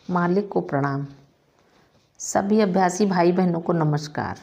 मालिक को प्रणाम। सभी अभ्यासी भाई बहनों को नमस्कार।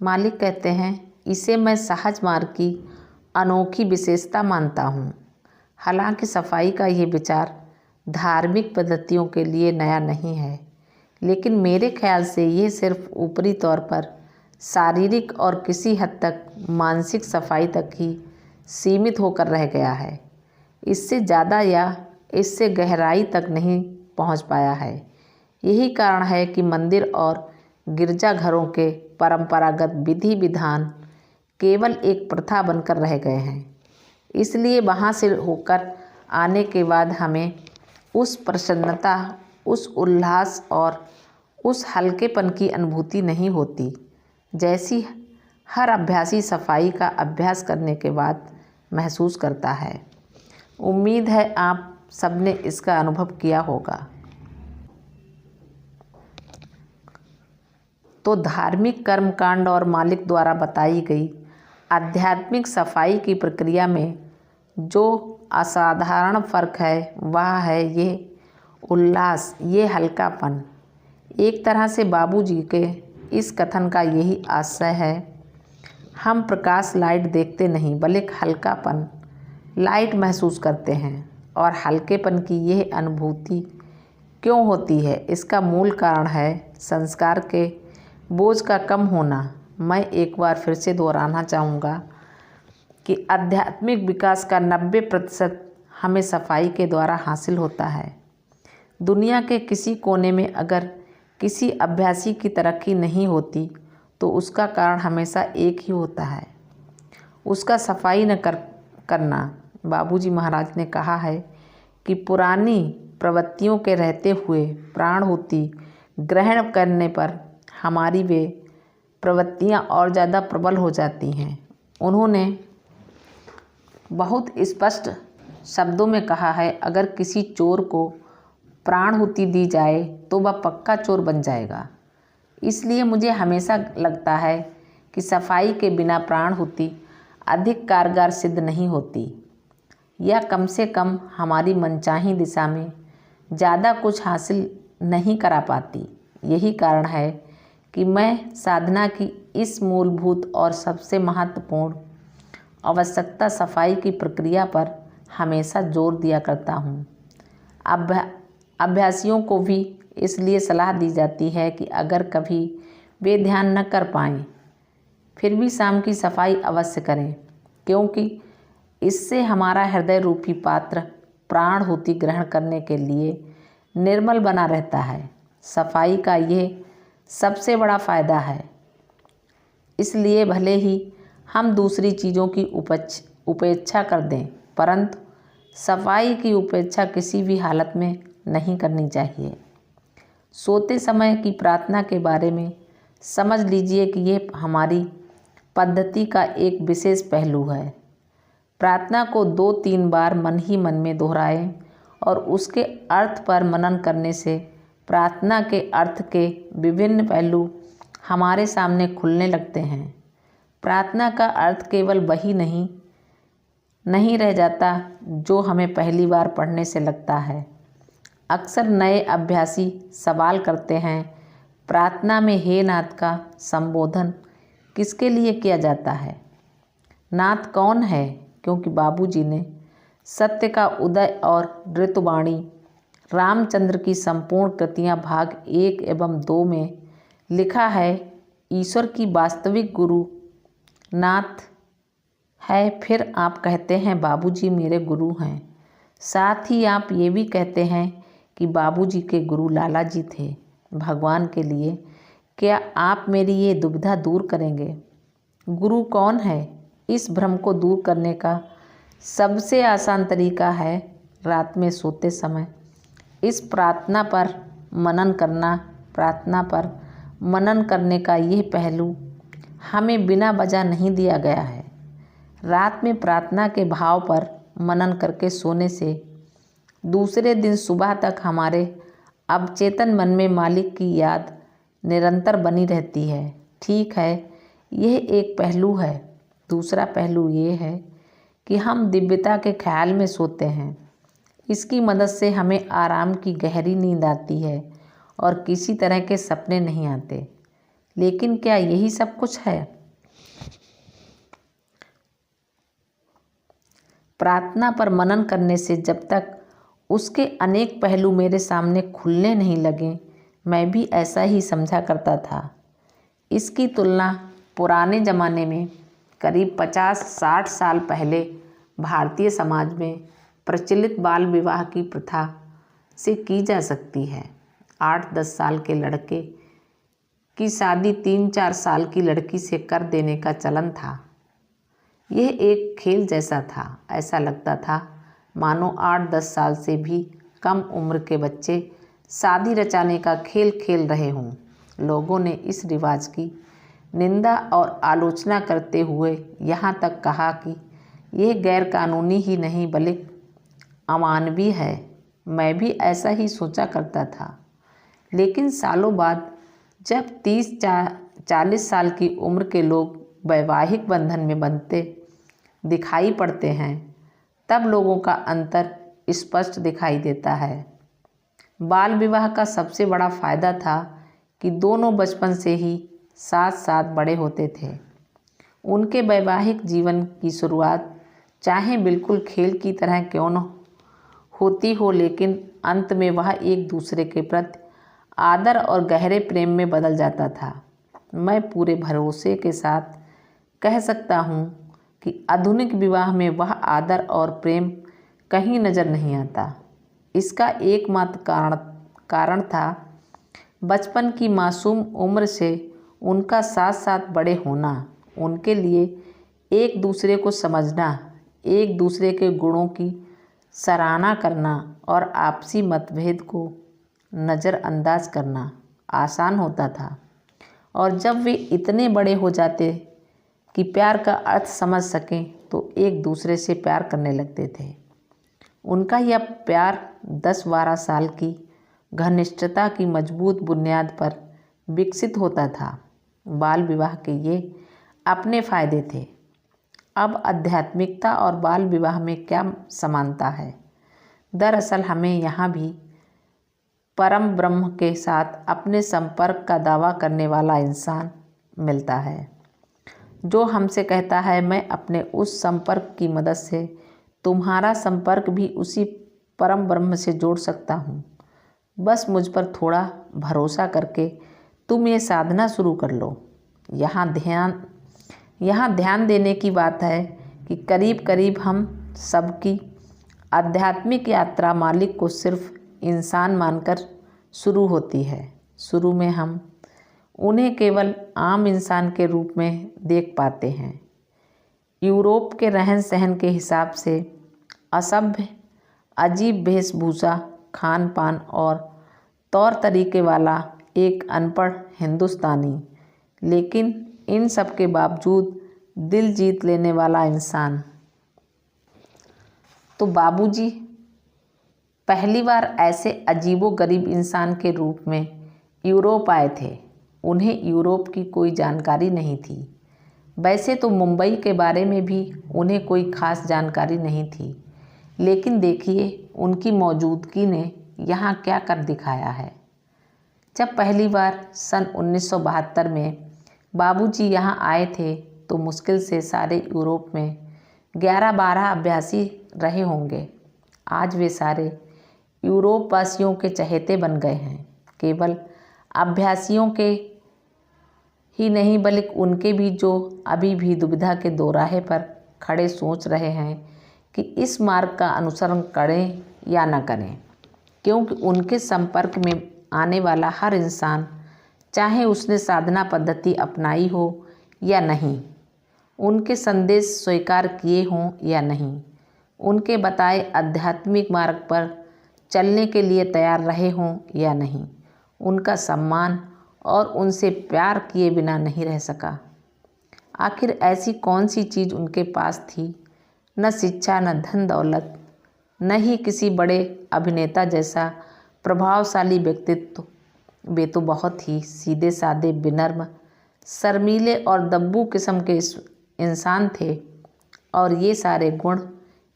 मालिक कहते हैं, इसे मैं सहज मार्ग की अनोखी विशेषता मानता हूँ। हालांकि सफाई का ये विचार धार्मिक पद्धतियों के लिए नया नहीं है, लेकिन मेरे ख्याल से ये सिर्फ ऊपरी तौर पर शारीरिक और किसी हद तक मानसिक सफाई तक ही सीमित होकर रह गया है। इससे ज़्यादा या इससे गहराई तक नहीं पहुंच पाया है। यही कारण है कि मंदिर और गिरजाघरों के परंपरागत विधि विधान केवल एक प्रथा बनकर रह गए हैं। इसलिए वहाँ से होकर आने के बाद हमें उस प्रसन्नता, उस उल्लास और उस हल्केपन की अनुभूति नहीं होती, जैसी हर अभ्यासी सफाई का अभ्यास करने के बाद महसूस करता है। उम्मीद है आप सबने इसका अनुभव किया होगा। तो धार्मिक कर्मकांड और मालिक द्वारा बताई गई आध्यात्मिक सफाई की प्रक्रिया में जो असाधारण फर्क है वह है ये उल्लास, ये हल्कापन। एक तरह से बाबूजी के इस कथन का यही आशय है। हम प्रकाश लाइट देखते नहीं, बल्कि हल्कापन लाइट महसूस करते हैं। और हल्केपन की यह अनुभूति क्यों होती है, इसका मूल कारण है संस्कार के बोझ का कम होना। मैं एक बार फिर से दोहराना चाहूँगा कि आध्यात्मिक विकास का 90% हमें सफाई के द्वारा हासिल होता है। दुनिया के किसी कोने में अगर किसी अभ्यासी की तरक्की नहीं होती तो उसका कारण हमेशा एक ही होता है, उसका सफाई न करना। बाबूजी महाराज ने कहा है कि पुरानी प्रवृत्तियों के रहते हुए प्राणहुति ग्रहण करने पर हमारी वे प्रवृत्तियाँ और ज़्यादा प्रबल हो जाती हैं। उन्होंने बहुत स्पष्ट शब्दों में कहा है, अगर किसी चोर को प्राणहुति दी जाए तो वह पक्का चोर बन जाएगा। इसलिए मुझे हमेशा लगता है कि सफाई के बिना प्राणहुति अधिक कारगर सिद्ध नहीं होती, या कम से कम हमारी मनचाही दिशा में ज़्यादा कुछ हासिल नहीं करा पाती। यही कारण है कि मैं साधना की इस मूलभूत और सबसे महत्वपूर्ण आवश्यकता सफाई की प्रक्रिया पर हमेशा जोर दिया करता हूँ। अभ्यासियों को भी इसलिए सलाह दी जाती है कि अगर कभी वे ध्यान न कर पाएँ फिर भी शाम की सफाई अवश्य करें, क्योंकि इससे हमारा हृदय रूपी पात्र प्राणहुति ग्रहण करने के लिए निर्मल बना रहता है। सफाई का यह सबसे बड़ा फायदा है। इसलिए भले ही हम दूसरी चीज़ों की उपेक्षा कर दें, परंतु सफाई की उपेक्षा किसी भी हालत में नहीं करनी चाहिए। सोते समय की प्रार्थना के बारे में समझ लीजिए कि यह हमारी पद्धति का एक विशेष पहलू है। प्रार्थना को 2-3 बार मन ही मन में दोहराएं और उसके अर्थ पर मनन करने से प्रार्थना के अर्थ के विभिन्न पहलू हमारे सामने खुलने लगते हैं। प्रार्थना का अर्थ केवल वही नहीं रह जाता जो हमें पहली बार पढ़ने से लगता है। अक्सर नए अभ्यासी सवाल करते हैं, प्रार्थना में हे नाथ का संबोधन किसके लिए किया जाता है? नाथ कौन है? क्योंकि बाबूजी ने सत्य का उदय और ऋतुवाणी, रामचंद्र की संपूर्ण कृतियाँ भाग 1 एवं 2 में लिखा है, ईश्वर की वास्तविक गुरु नाथ है। फिर आप कहते हैं बाबूजी मेरे गुरु हैं। साथ ही आप ये भी कहते हैं कि बाबूजी के गुरु लाला जी थे भगवान के लिए। क्या आप मेरी ये दुविधा दूर करेंगे? गुरु कौन है? इस भ्रम को दूर करने का सबसे आसान तरीका है रात में सोते समय इस प्रार्थना पर मनन करना। प्रार्थना पर मनन करने का यह पहलू हमें बिना वजह नहीं दिया गया है। रात में प्रार्थना के भाव पर मनन करके सोने से दूसरे दिन सुबह तक हमारे अवचेतन मन में मालिक की याद निरंतर बनी रहती है। ठीक है, यह एक पहलू है। दूसरा पहलू ये है कि हम दिव्यता के ख्याल में सोते हैं। इसकी मदद से हमें आराम की गहरी नींद आती है और किसी तरह के सपने नहीं आते। लेकिन क्या यही सब कुछ है? प्रार्थना पर मनन करने से जब तक उसके अनेक पहलू मेरे सामने खुलने नहीं लगे, मैं भी ऐसा ही समझा करता था। इसकी तुलना पुराने ज़माने में करीब 50-60 साल पहले भारतीय समाज में प्रचलित बाल विवाह की प्रथा से की जा सकती है। 8-10 साल के लड़के की शादी 3-4 साल की लड़की से कर देने का चलन था। यह एक खेल जैसा था। ऐसा लगता था मानो 8-10 साल से भी कम उम्र के बच्चे शादी रचाने का खेल खेल रहे हों। लोगों ने इस रिवाज की निंदा और आलोचना करते हुए यहाँ तक कहा कि यह गैर कानूनी ही नहीं बल्कि अमानवीय है। मैं भी ऐसा ही सोचा करता था। लेकिन सालों बाद जब 30-40 साल की उम्र के लोग वैवाहिक बंधन में बंधते दिखाई पड़ते हैं, तब लोगों का अंतर स्पष्ट दिखाई देता है। बाल विवाह का सबसे बड़ा फायदा था कि दोनों बचपन से ही साथ साथ बड़े होते थे। उनके वैवाहिक जीवन की शुरुआत चाहे बिल्कुल खेल की तरह क्यों न होती हो, लेकिन अंत में वह एक दूसरे के प्रति आदर और गहरे प्रेम में बदल जाता था। मैं पूरे भरोसे के साथ कह सकता हूँ कि आधुनिक विवाह में वह आदर और प्रेम कहीं नज़र नहीं आता। इसका एकमात्र कारण था बचपन की मासूम उम्र से उनका साथ साथ बड़े होना, उनके लिए एक दूसरे को समझना, एक दूसरे के गुणों की सराहना करना और आपसी मतभेद को नज़रअंदाज करना आसान होता था। और जब वे इतने बड़े हो जाते कि प्यार का अर्थ समझ सकें तो एक दूसरे से प्यार करने लगते थे। उनका यह प्यार 10-12 साल की घनिष्ठता की मजबूत बुनियाद पर विकसित होता था। बाल विवाह के ये अपने फायदे थे। अब आध्यात्मिकता और बाल विवाह में क्या समानता है? दरअसल हमें यहाँ भी परम ब्रह्म के साथ अपने संपर्क का दावा करने वाला इंसान मिलता है, जो हमसे कहता है मैं अपने उस संपर्क की मदद से तुम्हारा संपर्क भी उसी परम ब्रह्म से जोड़ सकता हूँ। बस मुझ पर थोड़ा भरोसा करके तुम ये साधना शुरू कर लो। यहाँ ध्यान देने की बात है कि करीब करीब हम सबकी आध्यात्मिक यात्रा मालिक को सिर्फ इंसान मानकर शुरू होती है। शुरू में हम उन्हें केवल आम इंसान के रूप में देख पाते हैं। यूरोप के रहन सहन के हिसाब से असभ्य, अजीब वेशभूषा, खान पान और तौर तरीके वाला एक अनपढ़ हिंदुस्तानी, लेकिन इन सब के बावजूद दिल जीत लेने वाला इंसान। तो बाबूजी पहली बार ऐसे अजीबोगरीब इंसान के रूप में यूरोप आए थे। उन्हें यूरोप की कोई जानकारी नहीं थी। वैसे तो मुंबई के बारे में भी उन्हें कोई खास जानकारी नहीं थी, लेकिन देखिए उनकी मौजूदगी ने यहाँ क्या कर दिखाया है। जब पहली बार सन 1972 में बाबूजी यहाँ आए थे तो मुश्किल से सारे यूरोप में 11-12 अभ्यासी रहे होंगे। आज वे सारे यूरोप वासियों के चहेते बन गए हैं। केवल अभ्यासियों के ही नहीं बल्कि उनके भी जो अभी भी दुविधा के दोराहे पर खड़े सोच रहे हैं कि इस मार्ग का अनुसरण करें या न करें, क्योंकि उनके संपर्क में आने वाला हर इंसान, चाहे उसने साधना पद्धति अपनाई हो या नहीं, उनके संदेश स्वीकार किए हों या नहीं, उनके बताए आध्यात्मिक मार्ग पर चलने के लिए तैयार रहे हों या नहीं, उनका सम्मान और उनसे प्यार किए बिना नहीं रह सका। आखिर ऐसी कौन सी चीज़ उनके पास थी? न शिक्षा, न धन दौलत, न ही किसी बड़े अभिनेता जैसा प्रभावशाली व्यक्तित्व। वे तो बहुत ही सीधे साधे, विनम्र, शर्मीले और दब्बू किस्म के इंसान थे। और ये सारे गुण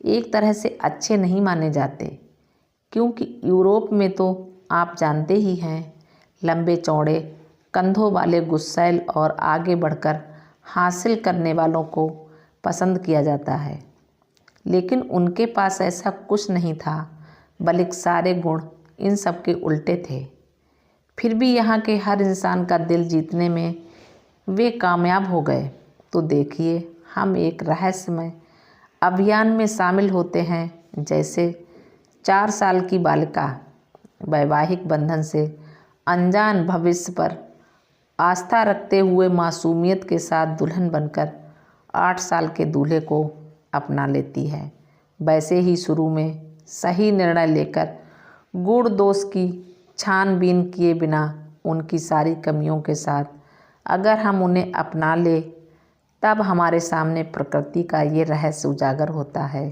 एक तरह से अच्छे नहीं माने जाते, क्योंकि यूरोप में तो आप जानते ही हैं, लंबे चौड़े कंधों वाले गुस्सैल और आगे बढ़कर हासिल करने वालों को पसंद किया जाता है। लेकिन उनके पास ऐसा कुछ नहीं था, बल्कि सारे गुण इन सब के उल्टे थे। फिर भी यहाँ के हर इंसान का दिल जीतने में वे कामयाब हो गए। तो देखिए, हम एक रहस्यमय अभियान में शामिल होते हैं, जैसे 4 साल की बालिका वैवाहिक बंधन से अनजान भविष्य पर आस्था रखते हुए मासूमियत के साथ दुल्हन बनकर 8 साल के दूल्हे को अपना लेती है। वैसे ही शुरू में सही निर्णय लेकर गुण दोष की छानबीन किए बिना उनकी सारी कमियों के साथ अगर हम उन्हें अपना ले, तब हमारे सामने प्रकृति का ये रहस्य उजागर होता है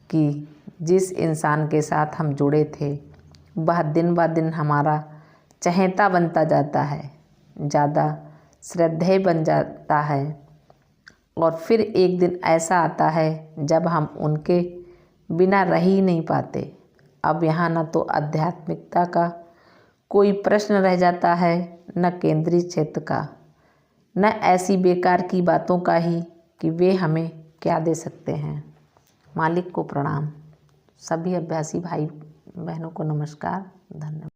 कि जिस इंसान के साथ हम जुड़े थे वह दिन ब दिन हमारा चहेता बनता जाता है, ज़्यादा श्रद्धेय बन जाता है। और फिर एक दिन ऐसा आता है जब हम उनके बिना रह ही नहीं पाते। अब यहाँ न तो आध्यात्मिकता का कोई प्रश्न रह जाता है, न केंद्रीय क्षेत्र का, न ऐसी बेकार की बातों का ही कि वे हमें क्या दे सकते हैं। मालिक को प्रणाम। सभी अभ्यासी भाई बहनों को नमस्कार। धन्यवाद।